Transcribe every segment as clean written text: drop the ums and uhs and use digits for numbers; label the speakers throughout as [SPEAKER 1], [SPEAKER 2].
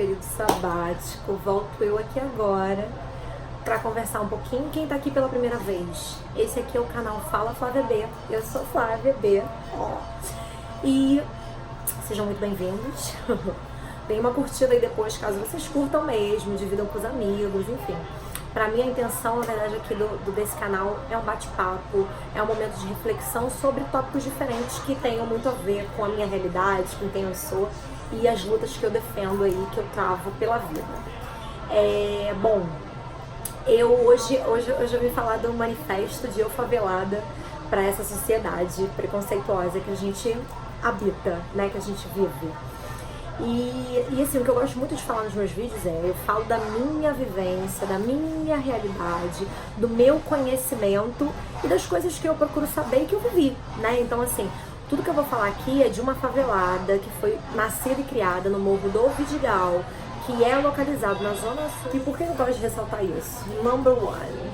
[SPEAKER 1] período sabático, volto eu aqui agora para conversar um pouquinho. Quem tá aqui pela primeira vez, esse aqui é o canal Fala Flávia B, eu sou Flávia B, e sejam muito bem-vindos. Deem uma curtida aí depois, caso vocês curtam mesmo, dividam com os amigos, enfim. Pra mim a intenção, na verdade, aqui desse canal é um bate-papo, é um momento de reflexão sobre tópicos diferentes que tenham muito a ver com a minha realidade, com quem eu sou e as lutas que eu defendo aí, que eu travo pela vida. Bom, hoje eu vim falar do manifesto de eu favelada para essa sociedade preconceituosa que a gente habita, né, que a gente vive. E assim, o que eu gosto muito de falar nos meus vídeos eu falo da minha vivência, da minha realidade, do meu conhecimento e das coisas que eu procuro saber e que eu vivi, né? Então assim, tudo que eu vou falar aqui é de uma favelada que foi nascida e criada no Morro do Vidigal, que é localizado na Zona Sul. E por que eu gosto de ressaltar isso? Number one,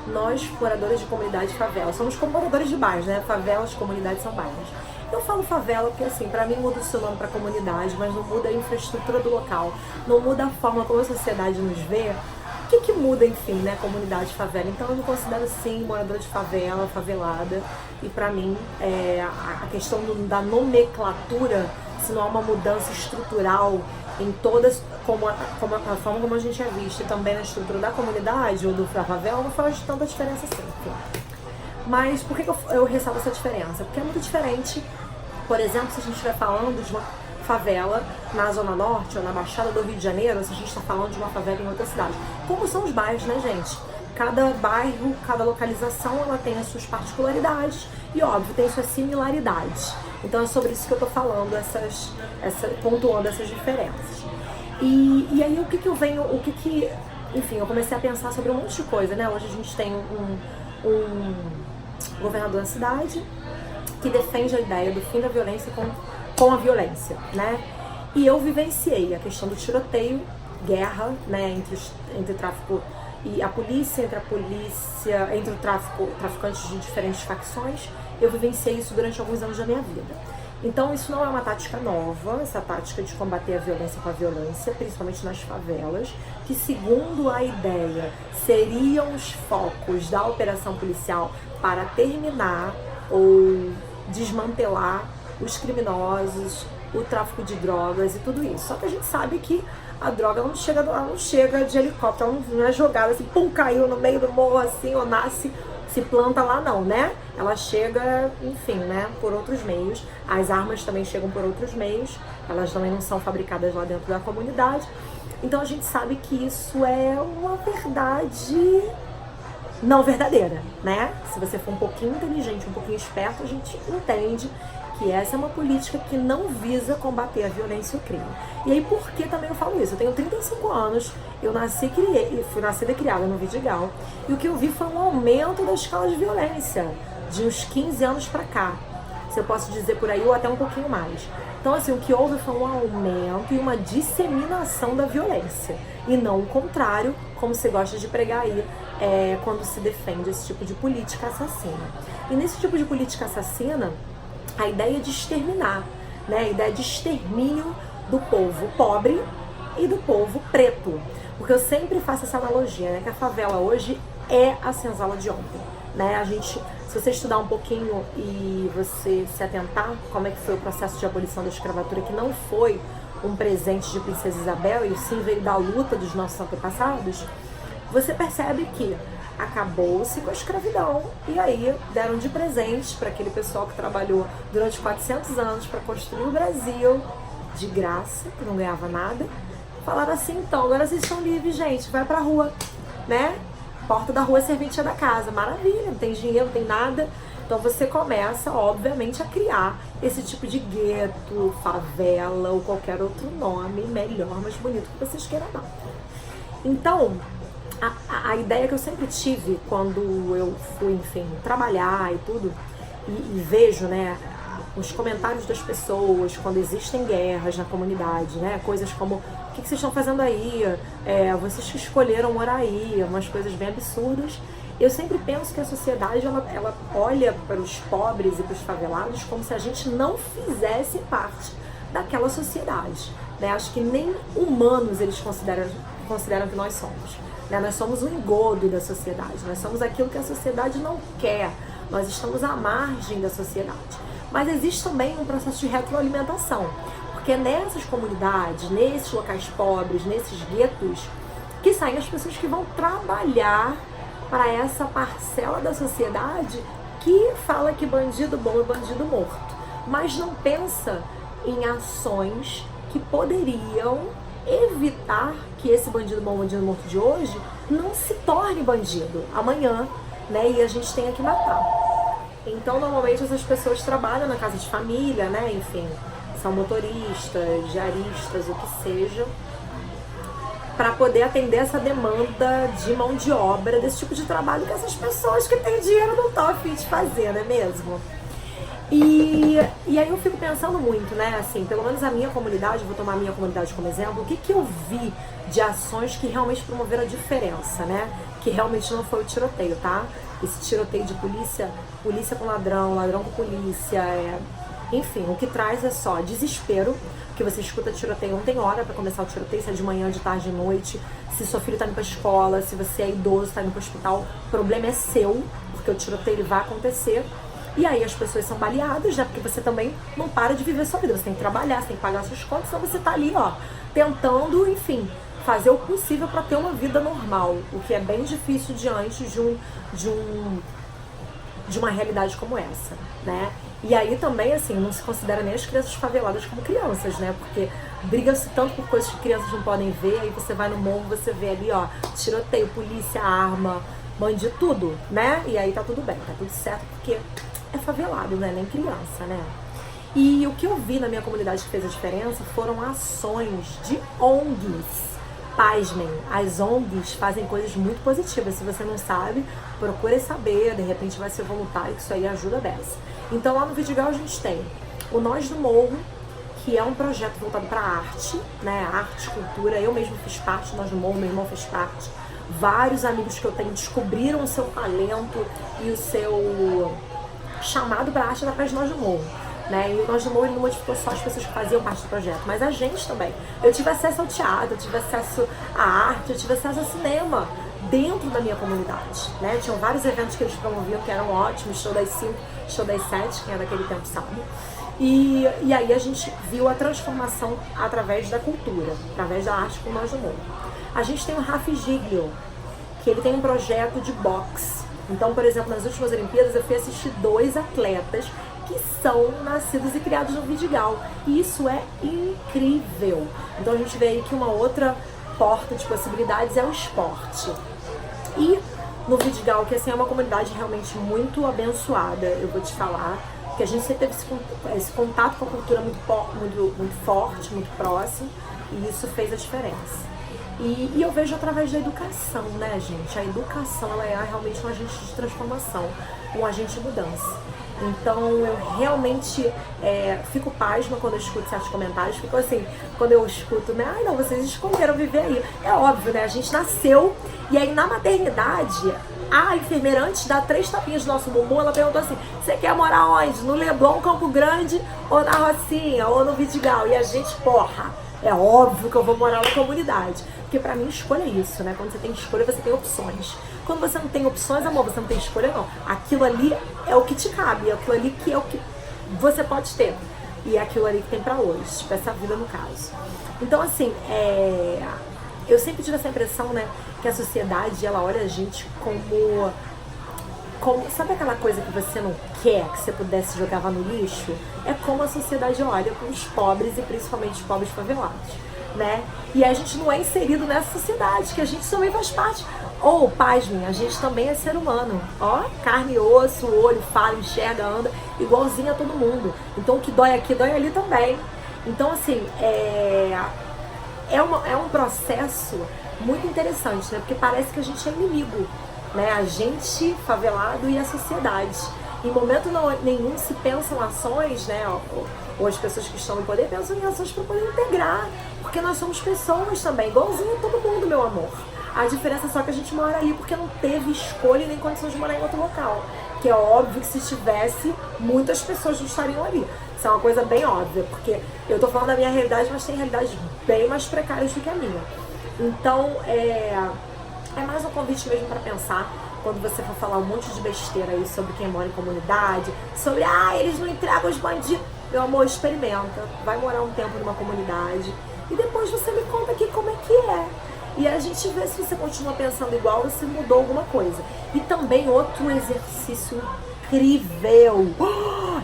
[SPEAKER 1] nós, moradores de comunidade favela, somos como moradores de bairros, né? Favelas, comunidades são bairros. Eu falo favela porque, assim, pra mim muda o seu nome pra comunidade, mas não muda a infraestrutura do local, não muda a forma como a sociedade nos vê. O que muda, enfim, né, comunidade, favela? Então eu me considero, sim, moradora de favela, favelada, e pra mim a questão da nomenclatura, se não há uma mudança estrutural em todas, a forma como a gente é visto, e também na estrutura da comunidade ou da favela, não faz tanta diferença assim, enfim. Mas por que eu ressalto essa diferença? Porque é muito diferente, por exemplo, se a gente estiver falando de uma favela na Zona Norte ou na Baixada do Rio de Janeiro, ou se a gente está falando de uma favela em outra cidade. Como são os bairros, né, gente? Cada bairro, cada localização, ela tem as suas particularidades e, óbvio, tem suas similaridades. Então é sobre isso que eu tô falando, pontuando essas diferenças. E aí enfim, eu comecei a pensar sobre um monte de coisa, né? Hoje a gente tem um governador da cidade que defende a ideia do fim da violência com a violência, né? E eu vivenciei a questão do tiroteio, guerra, né, entre o tráfico e a polícia, entre o traficantes de diferentes facções. Eu vivenciei isso durante alguns anos da minha vida. Então isso não é uma tática nova, essa tática de combater a violência com a violência, principalmente nas favelas, que segundo a ideia seriam os focos da operação policial para terminar ou desmantelar os criminosos, o tráfico de drogas e tudo isso. Só que a gente sabe que a droga não chega de helicóptero, ela não é jogada assim, pum, caiu no meio do morro assim, ou nasce, se planta lá não, né? Ela chega, enfim, né, por outros meios. As armas também chegam por outros meios, elas também não são fabricadas lá dentro da comunidade. Então a gente sabe que isso é uma verdade não verdadeira, né? Se você for um pouquinho inteligente, um pouquinho esperto, a gente entende que essa é uma política que não visa combater a violência e o crime. E aí, por que também eu falo isso? Eu tenho 35 anos, eu fui nascida e criada no Vidigal, e o que eu vi foi um aumento da escala de violência, de uns 15 anos pra cá, se eu posso dizer por aí, ou até um pouquinho mais. Então, assim, o que houve foi um aumento e uma disseminação da violência, e não o contrário, como se gosta de pregar aí, quando se defende esse tipo de política assassina. E nesse tipo de política assassina, a ideia de exterminar, né? A ideia de extermínio do povo pobre e do povo preto. Porque eu sempre faço essa analogia, né? Que a favela hoje é a senzala de ontem, né? Se você estudar um pouquinho e você se atentar como é que foi o processo de abolição da escravatura, que não foi um presente de Princesa Isabel, e sim veio da luta dos nossos antepassados, você percebe que acabou-se com a escravidão e aí deram de presente para aquele pessoal que trabalhou durante 400 anos para construir o Brasil de graça, que não ganhava nada. Falaram assim, então, agora vocês estão livres, gente, vai pra rua, né? Porta da rua é serventia da casa, maravilha, não tem dinheiro, não tem nada. Então você começa, obviamente, a criar esse tipo de gueto, favela ou qualquer outro nome melhor, mais bonito que vocês queiram dar. Então, a ideia que eu sempre tive quando eu fui, enfim, trabalhar e tudo, e vejo, né, os comentários das pessoas quando existem guerras na comunidade, né, coisas como, o que vocês estão fazendo aí? Vocês que escolheram morar aí, umas coisas bem absurdas. Eu sempre penso que a sociedade, ela olha para os pobres e para os favelados como se a gente não fizesse parte daquela sociedade, né? Acho que nem humanos eles consideram que nós somos, né? Nós somos o engodo da sociedade, nós somos aquilo que a sociedade não quer, nós estamos à margem da sociedade. Mas existe também um processo de retroalimentação, porque nessas comunidades, nesses locais pobres, nesses guetos, que saem as pessoas que vão trabalhar para essa parcela da sociedade que fala que bandido bom é bandido morto, mas não pensa em ações que poderiam evitar que esse bandido bom, bandido morto de hoje não se torne bandido amanhã, né? E a gente tenha que matar. Então, normalmente essas pessoas trabalham na casa de família, né? Enfim, são motoristas, diaristas, o que seja, para poder atender essa demanda de mão de obra, desse tipo de trabalho que essas pessoas que têm dinheiro não estão a fim de fazer, não é mesmo? E aí eu fico pensando muito, né, assim, pelo menos a minha comunidade, vou tomar a minha comunidade como exemplo, o que eu vi de ações que realmente promoveram a diferença, né, que realmente não foi o tiroteio, tá? Esse tiroteio de polícia com ladrão, ladrão com polícia, enfim, o que traz é só desespero, porque você escuta tiroteio, não tem hora pra começar o tiroteio, se é de manhã, de tarde, de noite, se seu filho tá indo pra escola, se você é idoso, tá indo pro hospital, o problema é seu, porque o tiroteio ele vai acontecer. E aí as pessoas são baleadas, né? Porque você também não para de viver sua vida. Você tem que trabalhar, você tem que pagar suas contas, então você tá ali, ó, tentando, enfim, fazer o possível para ter uma vida normal. O que é bem difícil diante de uma realidade como essa, né? E aí também, assim, não se considera nem as crianças faveladas como crianças, né? Porque briga-se tanto por coisas que crianças não podem ver, aí você vai no morro, você vê ali, ó, tiroteio, polícia, arma, bandido, tudo, né? E aí tá tudo bem, tá tudo certo, porque é favelado, né? Nem criança, né? E o que eu vi na minha comunidade que fez a diferença foram ações de ONGs. Pasmem, as ONGs fazem coisas muito positivas. Se você não sabe, procure saber, de repente vai ser voluntário, que isso aí ajuda dessa. Então lá no Vidigal a gente tem o Nós do Morro, que é um projeto voltado para arte, né? Arte, cultura. Eu mesmo fiz parte do Nós do Morro, meu irmão fez parte. Vários amigos que eu tenho descobriram o seu talento e o seu chamado para arte através do Nós do Morro, né? E o Nós do Morro ele não modificou só as pessoas que faziam parte do projeto, mas a gente também. Eu tive acesso ao teatro, eu tive acesso à arte, eu tive acesso ao cinema dentro da minha comunidade, né? Tinham vários eventos que eles promoviam que eram ótimos, show das 5, show das 7, quem é daquele tempo sabe. E aí a gente viu a transformação através da cultura, através da arte com o Nós do Morro. A gente tem o Rafi Giglio, que ele tem um projeto de boxe. Então, por exemplo, nas últimas Olimpíadas eu fui assistir 2 atletas que são nascidos e criados no Vidigal. E isso é incrível. Então a gente vê aí que uma outra porta de possibilidades é o esporte. E no Vidigal, que assim é uma comunidade realmente muito abençoada, eu vou te falar, que a gente sempre teve esse contato com a cultura muito forte, muito próximo, e isso fez a diferença. E eu vejo através da educação, né, gente? A educação, ela é realmente um agente de transformação, um agente de mudança. Então, eu realmente fico pasma quando eu escuto certos comentários. Fico assim, quando eu escuto, né? Ai, não, vocês escolheram viver aí. É óbvio, né? A gente nasceu e aí na maternidade, a enfermeira, antes de dar 3 tapinhas no nosso bumbum, ela perguntou assim, você quer morar onde? No Leblon, Campo Grande, ou na Rocinha, ou no Vidigal? E a gente, porra, é óbvio que eu vou morar na comunidade. Porque pra mim escolha é isso, né? Quando você tem escolha, você tem opções. Quando você não tem opções, amor, você não tem escolha, não. Aquilo ali é o que te cabe, é aquilo ali que é o que você pode ter. E é aquilo ali que tem pra hoje, tipo essa vida no caso. Então, assim, eu sempre tive essa impressão, né? Que a sociedade, ela olha a gente como... Sabe aquela coisa que você não quer, que você pudesse jogar no lixo? É como a sociedade olha para os pobres e principalmente os pobres favelados, né? E a gente não é inserido nessa sociedade, que a gente também faz parte. Ou, pasmem, a gente também é ser humano. Ó, carne e osso, olho, fala, enxerga, anda, igualzinho a todo mundo. Então o que dói aqui, dói ali também. Então, assim, é um processo muito interessante, né? Porque parece que a gente é inimigo, né? A gente favelado e a sociedade. Em momento nenhum se pensam ações, né? Ou as pessoas que estão no poder pensam em ações para poder integrar, porque nós somos pessoas também, igualzinho a todo mundo, meu amor. A diferença é só que a gente mora ali porque não teve escolha nem condições de morar em outro local. Que é óbvio que se tivesse, muitas pessoas não estariam ali. Isso é uma coisa bem óbvia, porque eu tô falando da minha realidade, mas tem realidades bem mais precárias do que a minha. Então, é mais um convite mesmo para pensar, quando você for falar um monte de besteira aí sobre quem mora em comunidade, sobre, eles não entregam os bandidos. Meu amor, experimenta, vai morar um tempo numa comunidade e depois você me conta aqui como é que é. E a gente vê se você continua pensando igual ou se mudou alguma coisa. E também outro exercício incrível.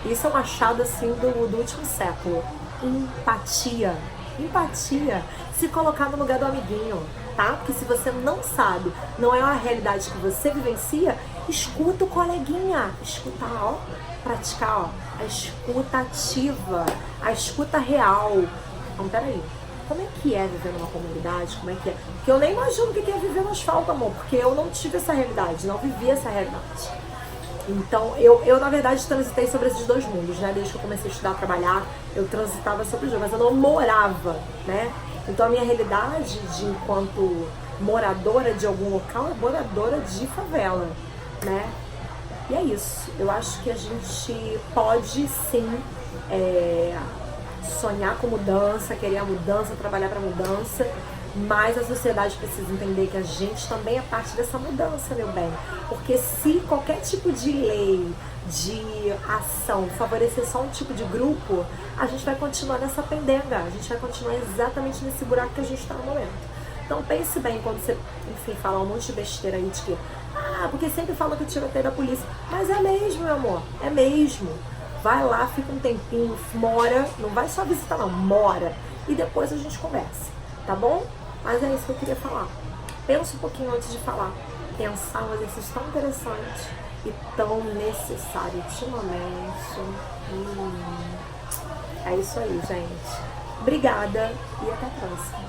[SPEAKER 1] Isso é um achado assim do último século. Empatia. Empatia. Se colocar no lugar do amiguinho, tá? Porque se você não sabe, não é uma realidade que você vivencia, escuta o coleguinha. Escutar, ó. Praticar, ó. A escuta ativa. A escuta real. Então, peraí. Como é que é viver numa comunidade? Como é que é? Porque eu nem imagino o que é viver no asfalto, amor. Porque eu não tive essa realidade, não vivi essa realidade. Então, eu na verdade transitei sobre esses dois mundos, né? Desde que eu comecei a estudar, a trabalhar, eu transitava sobre os dois, mas eu não morava, né? Então, a minha realidade enquanto moradora de algum local é moradora de favela, né? E é isso. Eu acho que a gente pode, sim, sonhar com mudança, querer a mudança, trabalhar para mudança, mas a sociedade precisa entender que a gente também é parte dessa mudança, meu bem. Porque se qualquer tipo de lei, de ação favorecer só um tipo de grupo, a gente vai continuar nessa pendenga, a gente vai continuar exatamente nesse buraco que a gente está no momento. Então pense bem quando você, enfim, falar um monte de besteira aí de que, porque sempre falam que o tiroteio da polícia. Mas é mesmo, meu amor, é mesmo. Vai lá, fica um tempinho, mora, não vai só visitar não, mora. E depois a gente conversa, tá bom? Mas é isso que eu queria falar. Pensa um pouquinho antes de falar. Pensar um exercício tão interessante e tão necessário ultimamente. É isso aí, gente. Obrigada e até a próxima.